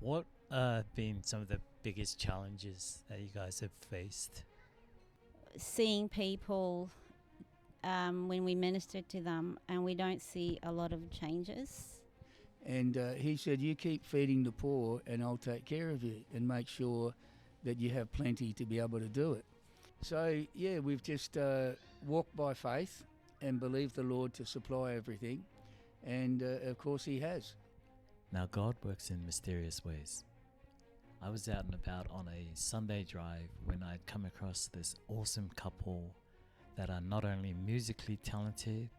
What have been some of the biggest challenges that you guys have faced? Seeing people when we minister to them, and we don't see a lot of changes. And he said, you keep feeding the poor and I'll take care of you and make sure that you have plenty to be able to do it. So, yeah, we've just walked by faith and believed the Lord to supply everything. And, of course, he has. Now, God works in mysterious ways. I was out and about on a Sunday drive when I'd come across this awesome couple that are not only musically talented,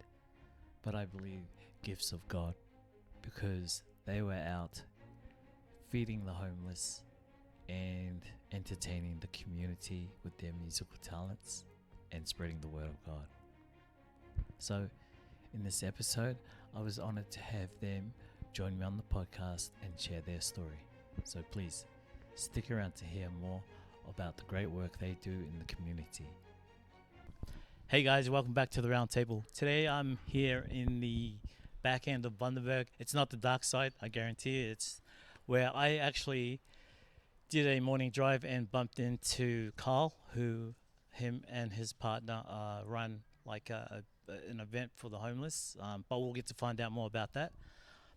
but I believe gifts of God, because they were out feeding the homeless and entertaining the community with their musical talents and spreading the word of God. So in this episode, I was honored to have them join me on the podcast and share their story. So please stick around to hear more about the great work they do in the community. Hey guys, welcome back to the round table. Today I'm here in the back end of Bundaberg. It's not the dark side, I guarantee you. It's where I actually did a morning drive and bumped into Karl, who him and his partner run like an event for the homeless. But we'll get to find out more about that.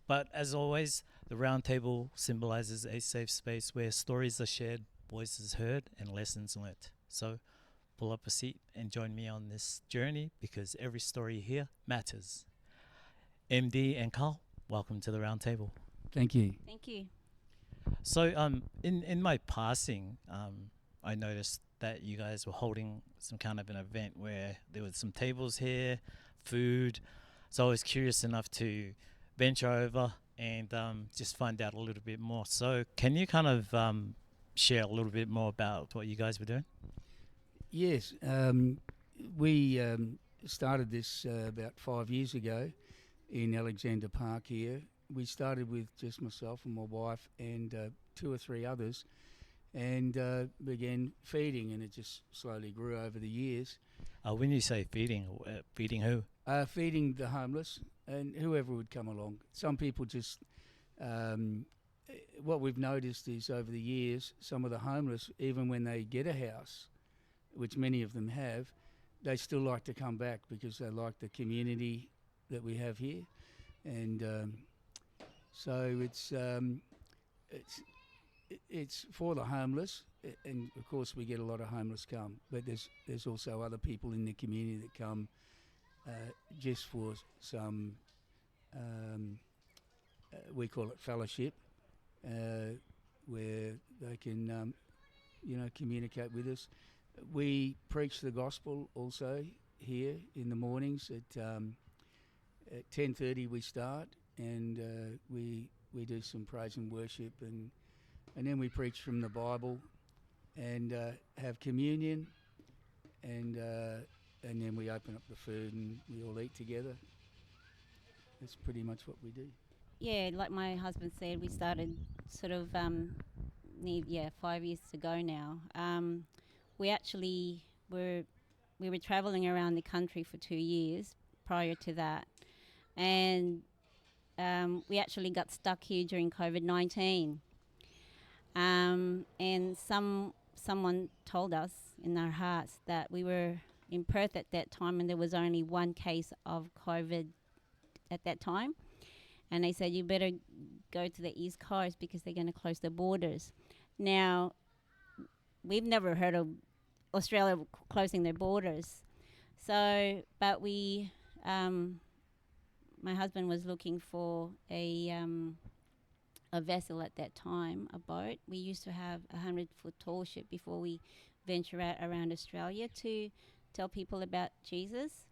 But as always, the round table symbolizes a safe space where stories are shared, voices heard, and lessons learnt. So pull up a seat and join me on this journey, because every story here matters. MD and Karl, welcome to the round table. Thank you. Thank you. So in my passing, I noticed that you guys were holding some kind of an event where there were some tables here, food. So I was curious enough to venture over and just find out a little bit more. So can you kind of share a little bit more about what you guys were doing? Yes, we started this about 5 years ago in Alexandra Park here. We started with just myself and my wife and 2 or 3 others, and began feeding, and it just slowly grew over the years. When you say feeding, feeding who? Feeding the homeless and whoever would come along. Some people just, what we've noticed is over the years, some of the homeless, even when they get a house, which many of them have, they still like to come back because they like the community that we have here. And so it's for the homeless, and of course we get a lot of homeless come, but there's also other people in the community that come just for some, we call it fellowship, where they can communicate with us. We preach the gospel also here in the mornings at 10:30 we start, and we do some praise and worship, and then we preach from the Bible and have communion, and then we open up the food and we all eat together. That's pretty much what we do. Yeah, like my husband said, we started sort of 5 years ago now. We actually we were traveling around the country for 2 years prior to that, and we actually got stuck here during COVID-19. And someone told us in our hearts that we were in Perth at that time, and there was only one case of COVID at that time. And they said, you better go to the East Coast because they're going to close the borders. Now, we've never heard of Australia closing their borders. So, but my husband was looking for a vessel at that time, a boat. We used to have a 100-foot tall ship before we venture out around Australia to tell people about Jesus.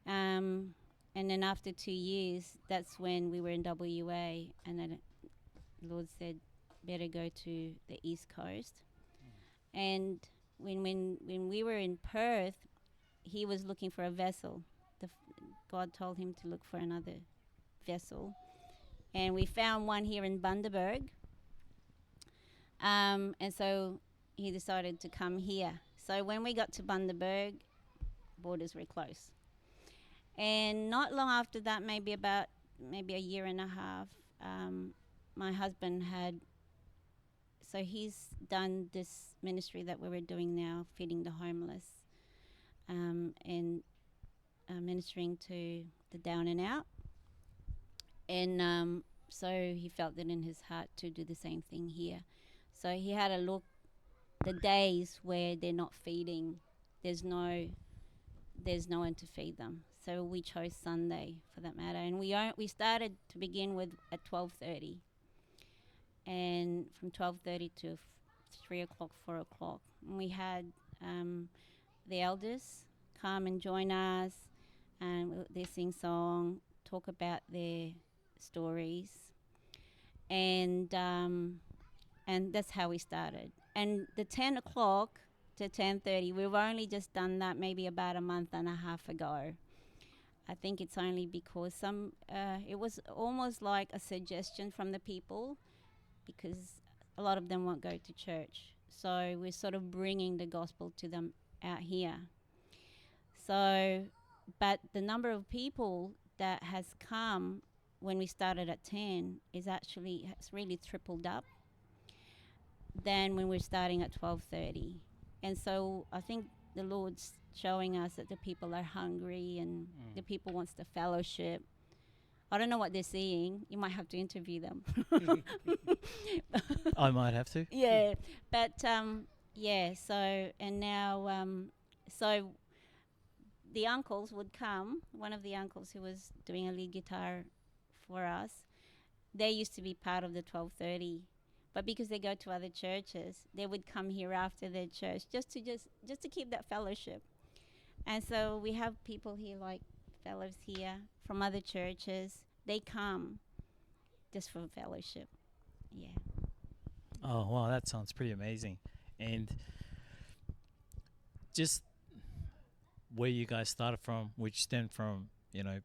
And then after 2 years, that's when we were in WA, and then the Lord said, better go to the East Coast. And when we were in Perth, he was looking for a vessel. God told him to look for another vessel. And we found one here in Bundaberg. And so he decided to come here. So when we got to Bundaberg, borders were closed. And not long after that, maybe a year and a half, my husband had So he's done this ministry that we were doing now, feeding the homeless, and ministering to the down and out. And so he felt it in his heart to do the same thing here. So he had a look the days where they're not feeding, there's no one to feed them. So we chose Sunday for that matter, and we started to begin with at 12:30, and from 12:30 to 3 o'clock, 4 o'clock, and we had the elders come and join us, and they sing song, talk about their stories, and that's how we started. And the 10 o'clock to 10:30, we've only just done that maybe about a month and a half ago. I think it's only because it was almost like a suggestion from the people, because a lot of them won't go to church. So we're sort of bringing the gospel to them out here. So, but the number of people that has come when we started at 10 has really tripled up than when we're starting at 12:30. And so I think the Lord's showing us that the people are hungry and the people wants the fellowship. I don't know what they're seeing. You might have to interview them. I might have to. Yeah, but so and now so the uncles would come. One of the uncles who was doing a lead guitar for us, they used to be part of the 12:30, but because they go to other churches, they would come here after their church just to keep that fellowship. And so we have people here, like fellows here from other churches. They come just for fellowship. Yeah. Oh, wow, that sounds pretty amazing. And just where you guys started from, which stemmed from, an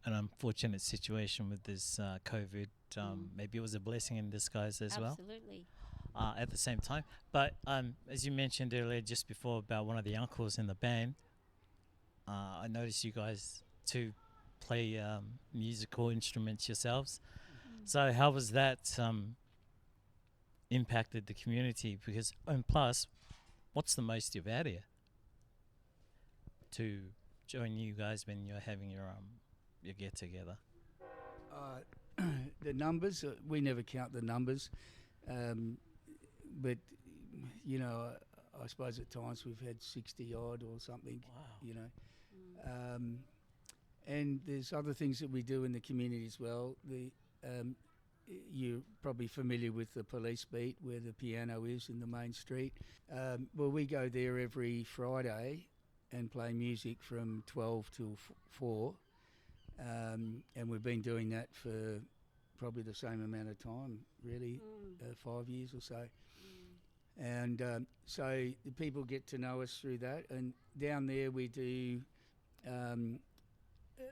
unfortunate situation with this COVID. Maybe it was a blessing in disguise as well. Absolutely. At the same time. But as you mentioned earlier, just before, about one of the uncles in the band, I noticed you guys too play musical instruments yourselves. So how was that impacted the community? Because, and plus, what's the most you've had here to join you guys when you're having your get together? The numbers, we never count the numbers, but I suppose at times we've had 60 odd or something. Wow. And there's other things that we do in the community as well. You're probably familiar with the police beat where the piano is in the main street. Well, we go there every Friday and play music from 12 till 4. And we've been doing that for probably the same amount of time, really, 5 years or so. And so the people get to know us through that. And down there we do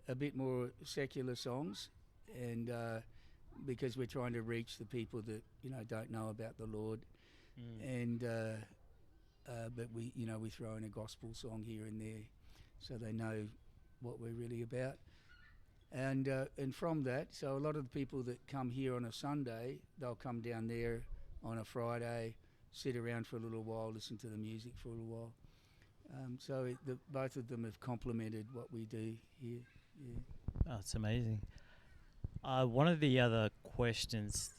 a bit more secular songs, and because we're trying to reach the people that don't know about the Lord. And but we throw in a gospel song here and there so they know what we're really about. And from that, so a lot of the people that come here on a Sunday, they'll come down there on a Friday, sit around for a little while, listen to the music for a little while. So both of them have complemented what we do here. Yeah. Oh, it's amazing. One of the other questions,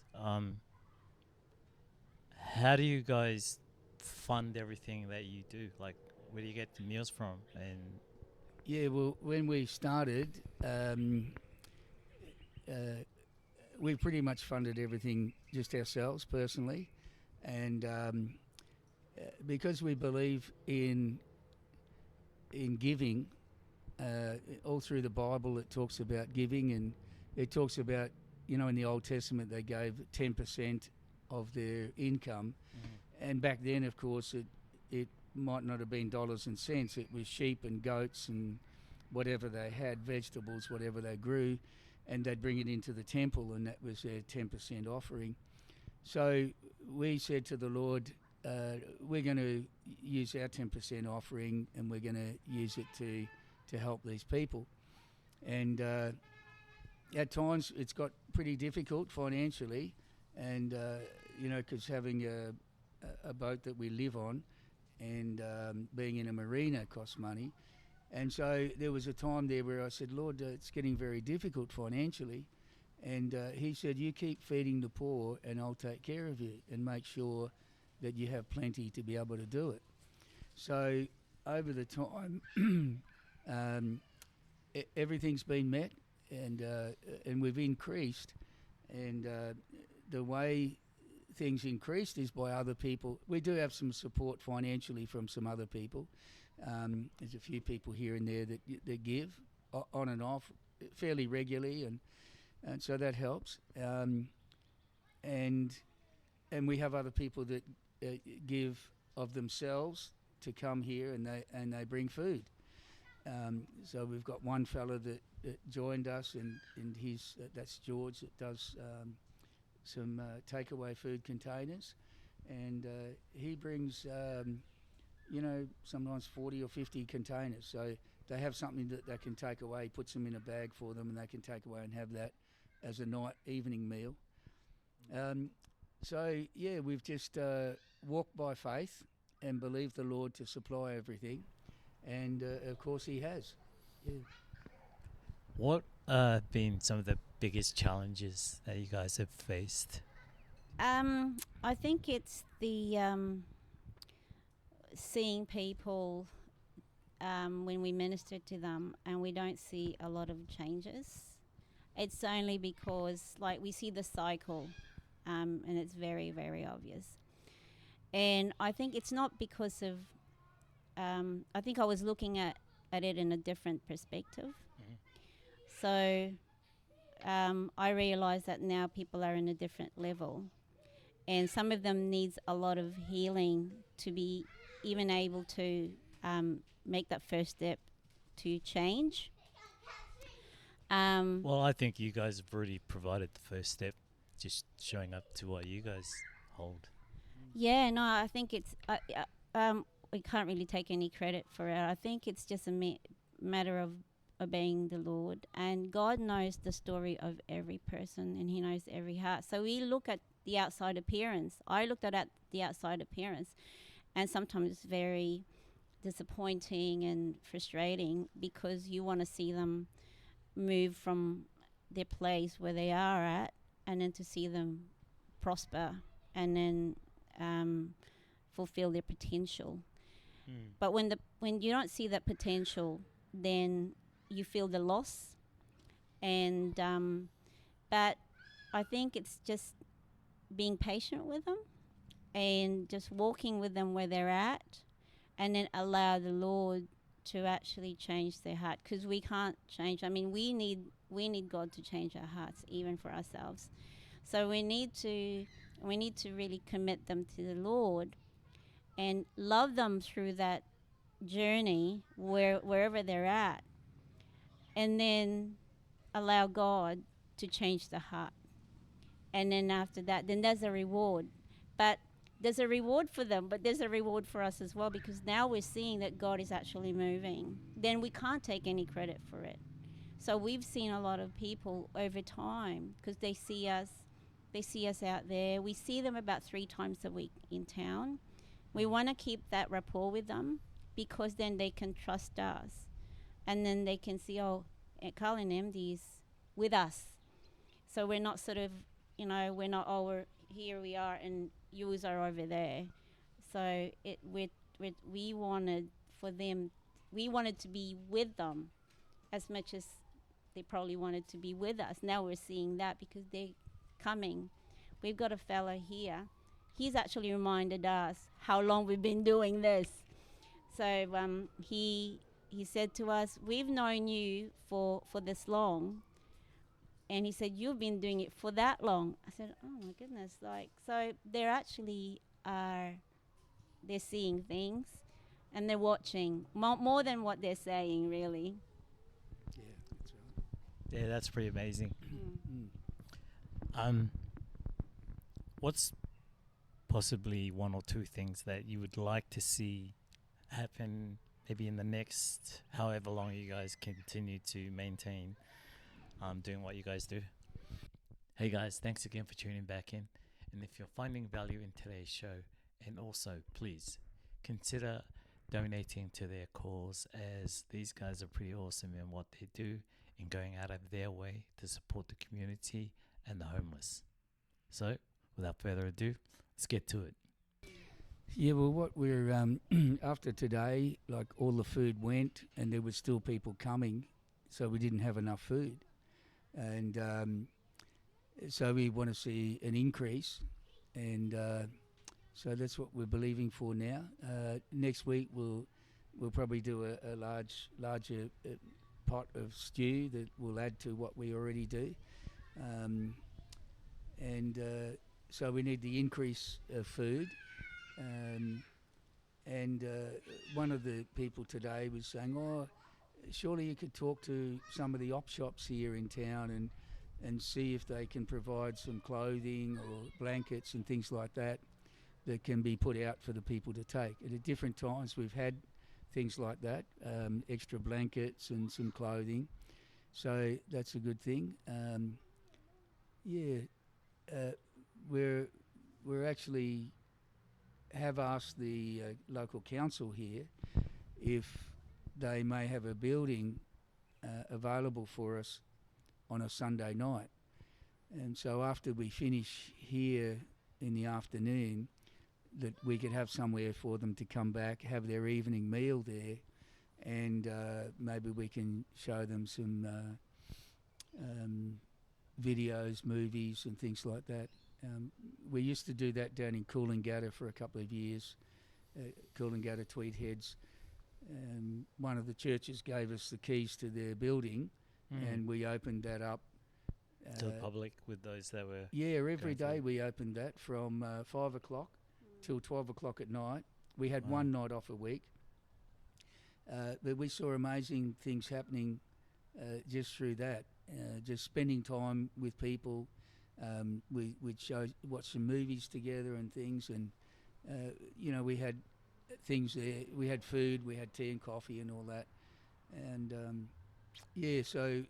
how do you guys fund everything that you do? Like, where do you get the meals from? And yeah, well, when we started, we pretty much funded everything just ourselves personally, and because we believe in giving, all through the Bible it talks about giving, and it talks about, in the Old Testament they gave 10% of their income, and back then, of course, it might not have been dollars and cents. It was sheep and goats and whatever they had, vegetables, whatever they grew, and they'd bring it into the temple, and that was their 10% offering. So we said to the Lord, we're going to use our 10% offering, and we're going to use it to help these people. And at times it's got pretty difficult financially, and because having a boat that we live on and being in a marina costs money. And so there was a time there where I said, Lord, it's getting very difficult financially. And he said, you keep feeding the poor and I'll take care of you and make sure that you have plenty to be able to do it. So over the time, everything's been met and we've increased. And the way things increased is by other people. We do have some support financially from some other people. There's a few people here and there that give on and off fairly regularly, and so that helps. And we have other people that give of themselves to come here, and they bring food. So we've got one fella that joined us, and he's that's George, that does some takeaway food containers, and he brings sometimes 40 or 50 containers. So they have something that they can take away, puts them in a bag for them, and they can take away and have that as a evening meal. So yeah, we've just walked by faith and believed the Lord to supply everything, and of course He has. Yeah. What have been some of the biggest challenges that you guys have faced? I think it's the seeing people when we minister to them and we don't see a lot of changes. It's only because, like, we see the cycle, and it's very, very obvious. And I think it's not because of, I think I was looking at it in a different perspective. So I realize that now people are in a different level, and some of them needs a lot of healing to be even able to make that first step to change. Well, I think you guys have already provided the first step, just showing up to what you guys hold. Yeah, no, I think it's we can't really take any credit for it. I think it's just a matter of obeying the Lord, and God knows the story of every person, and He knows every heart. So we look at the outside appearance. I looked at the outside appearance, and sometimes it's very disappointing and frustrating because you want to see them move from their place where they are at, and then to see them prosper and then fulfill their potential. But when you don't see that potential, then you feel the loss. And but I think it's just being patient with them and just walking with them where they're at, and then allow the Lord to actually change their heart, because we can't change. I mean, we need God to change our hearts, even for ourselves. So we need to really commit them to the Lord and love them through that journey wherever they're at, and then allow God to change the heart. And then after that, then there's a reward. But there's a reward for them, but there's a reward for us as well, because now we're seeing that God is actually moving. Then we can't take any credit for it. So we've seen a lot of people over time, because they see us out there. We see them about 3 times a week in town. We want to keep that rapport with them, because then they can trust us. And then they can see, Karl and MD's with us. So we're not sort of, we're not, here we are and yous are over there. So we wanted to be with them as much as they probably wanted to be with us. Now we're seeing that because they're coming. We've got a fella here. He's actually reminded us how long we've been doing this. So he said to us, we've known you for this long. And he said, you've been doing it for that long. I said, oh my goodness. So they're seeing things, and they're watching more than what they're saying, really. Yeah, that's right. Yeah, that's pretty amazing. What's possibly 1 or 2 things that you would like to see happen maybe in the next however long you guys continue to maintain doing what you guys do? Hey guys, thanks again for tuning back in. And if you're finding value in today's show, and also please consider donating to their cause, as these guys are pretty awesome in what they do in going out of their way to support the community and the homeless. So, without further ado, let's get to it. Yeah, well, what we're after today, like all the food went, and there was still people coming, so we didn't have enough food, and so we want to see an increase, and so that's what we're believing for now. Next week we'll probably do a larger pot of stew that will add to what we already do, and so we need the increase of food. And one of the people today was saying, "Oh, surely you could talk to some of the op shops here in town and see if they can provide some clothing or blankets and things like that can be put out for the people to take." And at different times we've had things like that, extra blankets and some clothing. So that's a good thing. We're actually have asked the local council here if they may have a building available for us on a Sunday night. And so after we finish here in the afternoon, that we could have somewhere for them to come back, have their evening meal there, and maybe we can show them some videos, movies and things like that. We used to do that down in Coolangatta for a couple of years, Coolangatta Tweed Heads. One of the churches gave us the keys to their building, and we opened that up to the public with those that were... Yeah, every day we opened that from 5 o'clock till 12 o'clock at night. We had one night off a week. But we saw amazing things happening just through that, just spending time with people. We'd watch some movies together and things, and we had things there. We had food, we had tea and coffee and all that, and so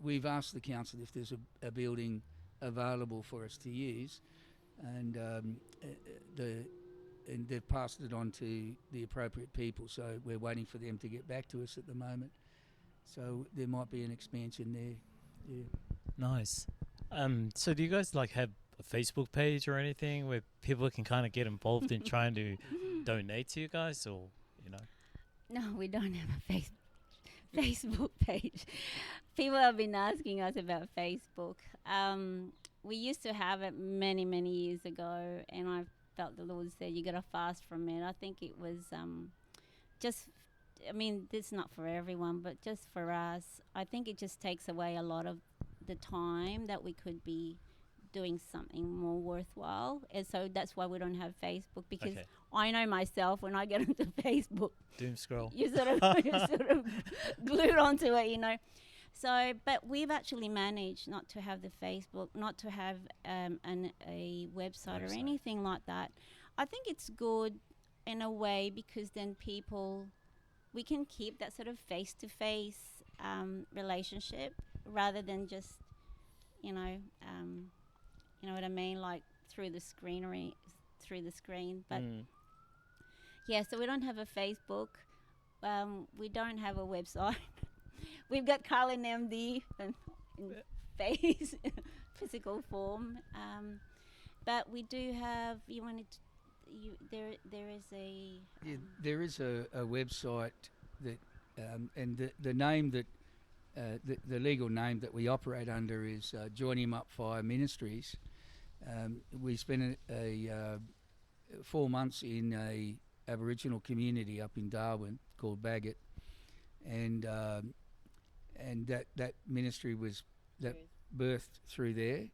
we've asked the council if there's a building available for us to use, and they've passed it on to the appropriate people. So we're waiting for them to get back to us at the moment. So there might be an expansion there. Yeah. Nice. So do you guys have a Facebook page or anything where people can kind of get involved in trying to donate to you guys, or No, we don't have a Facebook page. People have been asking us about Facebook. We used to have it many, many years ago, and I felt the Lord said you got to fast from it. I think it was this is not for everyone, but just for us. I think it just takes away a lot of the time that we could be doing something more worthwhile, and so that's why we don't have Facebook, because I know myself, when I get onto Facebook, doom scroll, you're sort of glued onto it, So, but we've actually managed not to have the Facebook, not to have a website or anything like that. I think it's good in a way, because then we can keep that sort of face-to-face relationship, rather than just, you know what I mean, like through the screen. But yeah, so we don't have a Facebook. We don't have a website. We've got Karl and MD in physical form, but we do have. There is a. There is a website that, and the name that. The legal name that we operate under is Joinimap Faiya Ministries. We spent 4 months in a Aboriginal community up in Darwin called Bagot, and that ministry was birthed through there,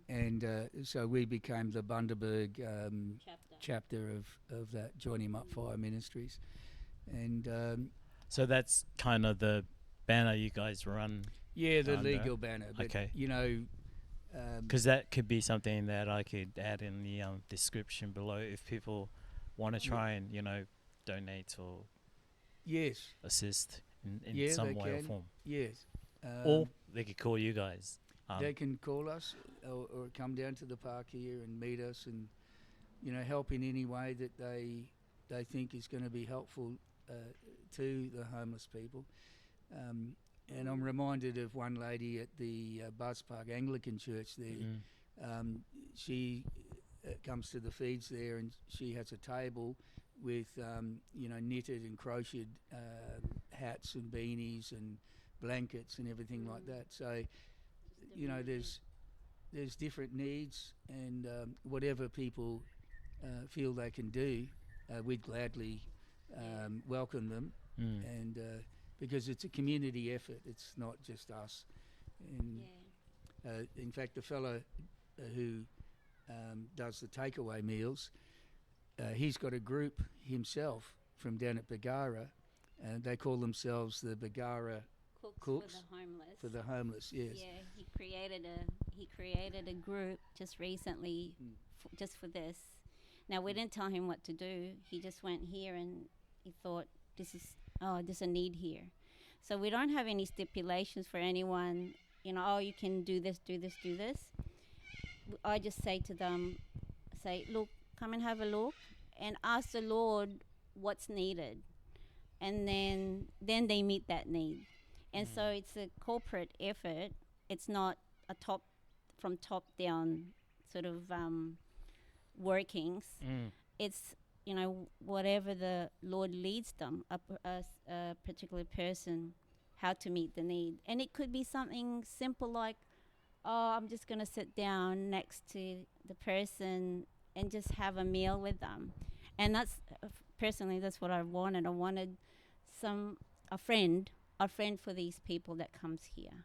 and so we became the Bundaberg chapter of that Joinimap Faiya Ministries, and so that's kind of the banner you guys run. Yeah, the legal banner. But, okay. Because that could be something that I could add in the description below if people want to try and donate or assist in some way or form. Yes. Or they could call you guys. They can call us or come down to the park here and meet us and, help in any way that they think is going to be helpful to the homeless people. And I'm reminded of one lady at the Buzz Park Anglican Church there. She comes to the feeds there, and she has a table with, knitted and crocheted hats and beanies and blankets and everything like that. So, there's different needs, and whatever people feel they can do, we'd gladly welcome them, and because it's a community effort, it's not just us. And in fact, the fellow who does the takeaway meals, he's got a group himself from down at Bagara, and they call themselves the Bagara Cooks for the homeless. Yes. Yeah, he created a group just recently, just for this. Now we didn't tell him what to do. He just went here and he thought there's a need here. So we don't have any stipulations for anyone. You can do this, do this, do this. I just say to them, look, come and have a look, and ask the Lord what's needed, and then they meet that need. And so it's a corporate effort. It's not a top down sort of workings. It's whatever the Lord leads them, a particular person, how to meet the need. And it could be something simple like, I'm just going to sit down next to the person and just have a meal with them. And that's personally, that's what I wanted. I wanted a friend for these people that comes here,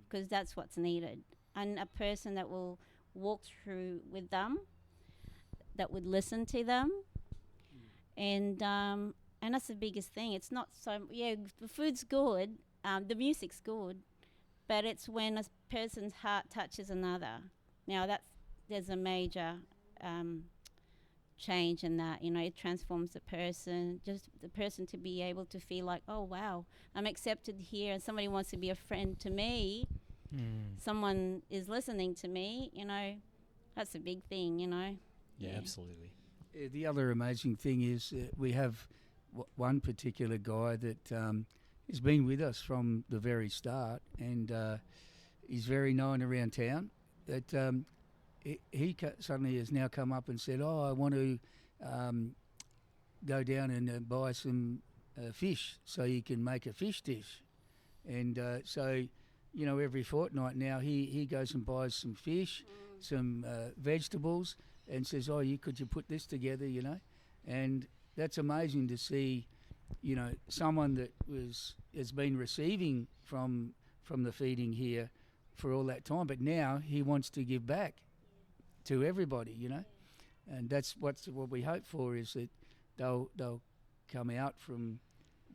because that's what's needed. And a person that will walk through with them, that would listen to them. And that's the biggest thing. It's not the food's good, the music's good, but it's when a person's heart touches another. Now there's a major change in that. It transforms the person, just the person to be able to feel like, oh wow, I'm accepted here, and somebody wants to be a friend to me. Someone is listening to me. That's a big thing. Yeah, absolutely. The other amazing thing is we have one particular guy that has been with us from the very start, and he's very known around town. That he suddenly has now come up and said, I want to go down and buy some fish so you can make a fish dish. And so, every fortnight now he goes and buys some fish, some vegetables, and says, could you put this together, And that's amazing to see, someone that has been receiving from the feeding here for all that time, but now he wants to give back to everybody, and that's what we hope for, is that they'll come out from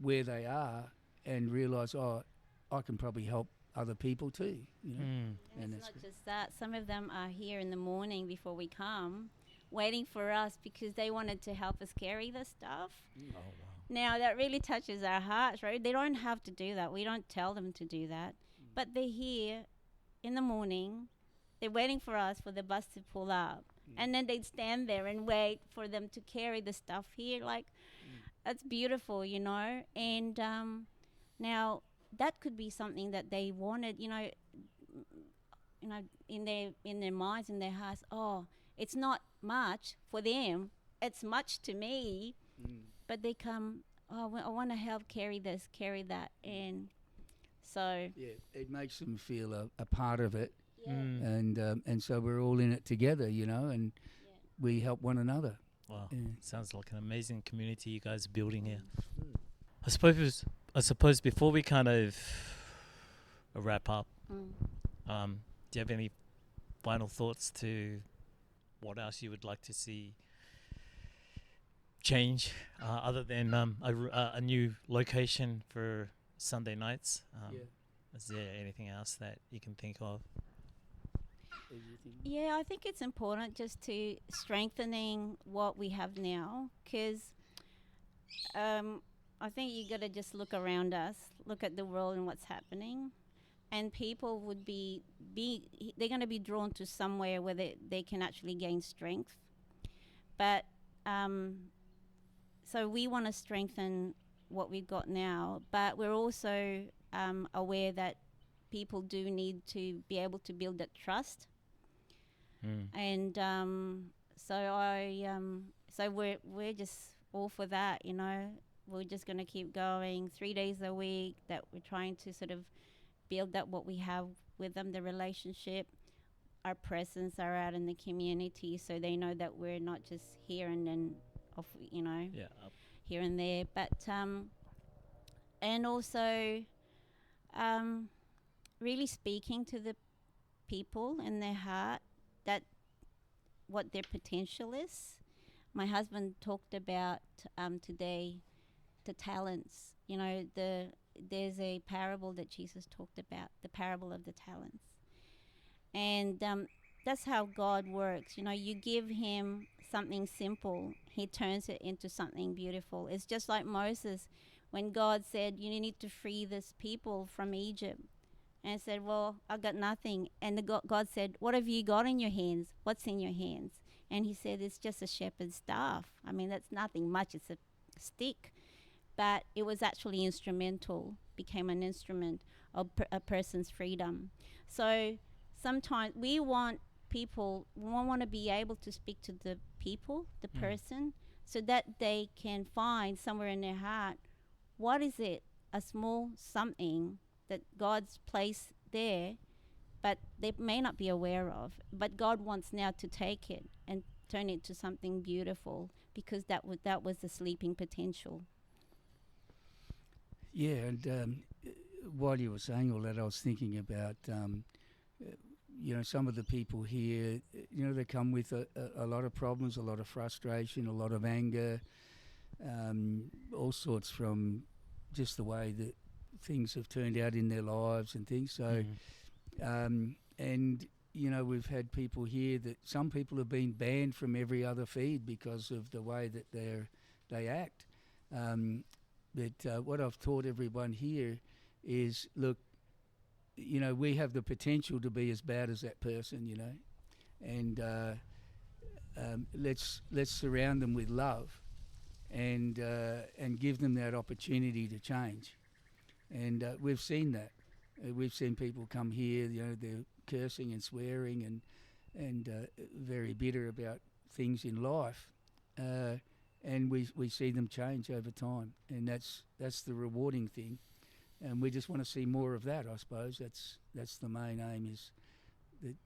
where they are and realise, I can probably help other people too, And it's not just that. Some of them are here in the morning before we come, waiting for us because they wanted to help us carry the stuff. Oh, wow. Now that really touches our hearts, right? They don't have to do that. We don't tell them to do that, but they're here in the morning. They're waiting for us, for the bus to pull up. And then they'd stand there and wait for them to carry the stuff here. That's beautiful, And now that could be something that they wanted, in their minds, in their hearts. It's not much for them. It's much to me. But they come, I want to help carry this, carry that. And so... Yeah, it makes them feel a part of it. Yeah. And so we're all in it together, and we help one another. Wow, sounds like an amazing community you guys are building here. I suppose before we kind of wrap up, do you have any final thoughts to what else you would like to see change, other than a new location for Sunday nights? Is there anything else that you can think of? Yeah, I think it's important just to strengthening what we have now, because I think you got to just look around us, look at the world and what's happening. and people would they're going to be drawn to somewhere where they can actually gain strength. But so we want to strengthen what we've got now, but we're also aware that people do need to be able to build that trust. And so we're just all for that, you know. We're just going to keep going 3 days a week, that we're trying to sort of build up what we have with them, the relationship, our presence are out in the community, so they know that we're not just here and then off, you know, here and there. But and also really speaking to the people in their heart, that what their potential is. My husband talked about today the talents. You know, there's a parable that Jesus talked about, the parable of the talents. And that's how God works. You know, you give him something simple, he turns it into something beautiful. It's just like Moses, when God said, you need to free this people from Egypt. And I said, well, I got nothing. And God said, what have you got in your hands? What's in your hands? And he said, it's just a shepherd's staff. I mean, that's nothing much. It's a stick. But it was actually instrumental, became an instrument of a person's freedom. So sometimes we want to be able to speak to the people, the person, so that they can find somewhere in their heart, what is it, a small something that God's placed there, but they may not be aware of. But God wants now to take it and turn it into something beautiful, because that was the sleeping potential. Yeah, and while you were saying all that, I was thinking about, you know, some of the people here, you know, they come with a lot of problems, a lot of frustration, a lot of anger, all sorts, from just the way that things have turned out in their lives and things. So, and, you know, we've had people here that some people have been banned from every other feed because of the way that they act. But what I've taught everyone here is, look, you know, we have the potential to be as bad as that person, you know, and let's surround them with love, and give them that opportunity to change. And we've seen that. We've seen people come here, you know, they're cursing and swearing and very bitter about things in life, and we see them change over time, and that's the rewarding thing. And we just want to see more of that, I suppose. That's the main aim, is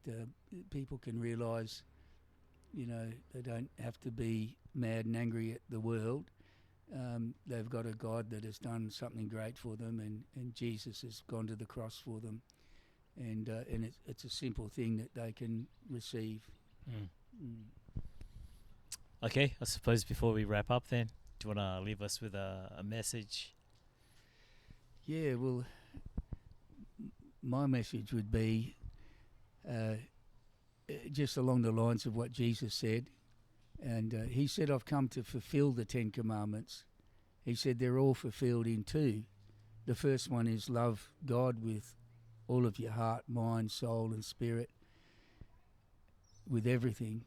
that people can realise, you know, they don't have to be mad and angry at the world. They've got a God that has done something great for them, and Jesus has gone to the cross for them, and it's a simple thing that they can receive. Okay, I suppose before we wrap up then, do you want to leave us with a message? Yeah, well, my message would be just along the lines of what Jesus said. And he said, I've come to fulfill the 10 Commandments. He said they're all fulfilled in 2. The first one is love God with all of your heart, mind, soul and spirit, with everything.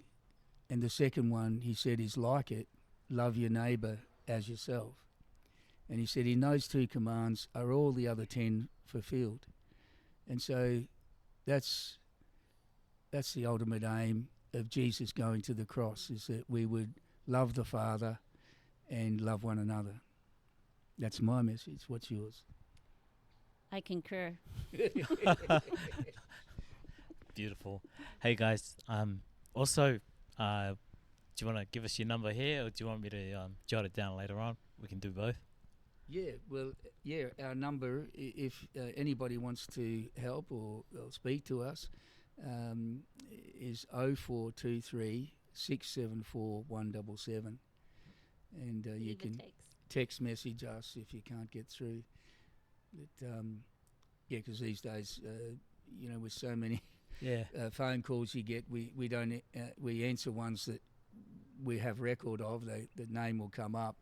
And the second one, he said, is like it, love your neighbour as yourself. And he said in those 2 commands are all the other 10 fulfilled. And so that's the ultimate aim of Jesus going to the cross, is that we would love the Father and love one another. That's my message. What's yours? I concur. Beautiful. Hey guys, also, do you want to give us your number here, or do you want me to jot it down later on? We can do both. Yeah, well, yeah, our number, if anybody wants to help or speak to us, is 0423 674 177. And you can text message us if you can't get through. But, yeah, because these days, you know, with so many phone calls you get, we don't we answer ones that we have record of. The name will come up,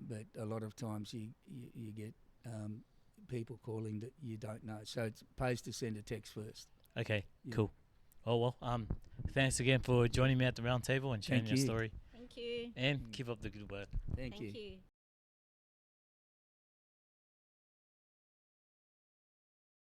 but a lot of times you get people calling that you don't know. So it pays to send a text first. Okay, Yeah. cool. Oh, well, thanks again for joining me at the round table and sharing Thank your you. story. Thank you. And keep up the good work. Thank you. you.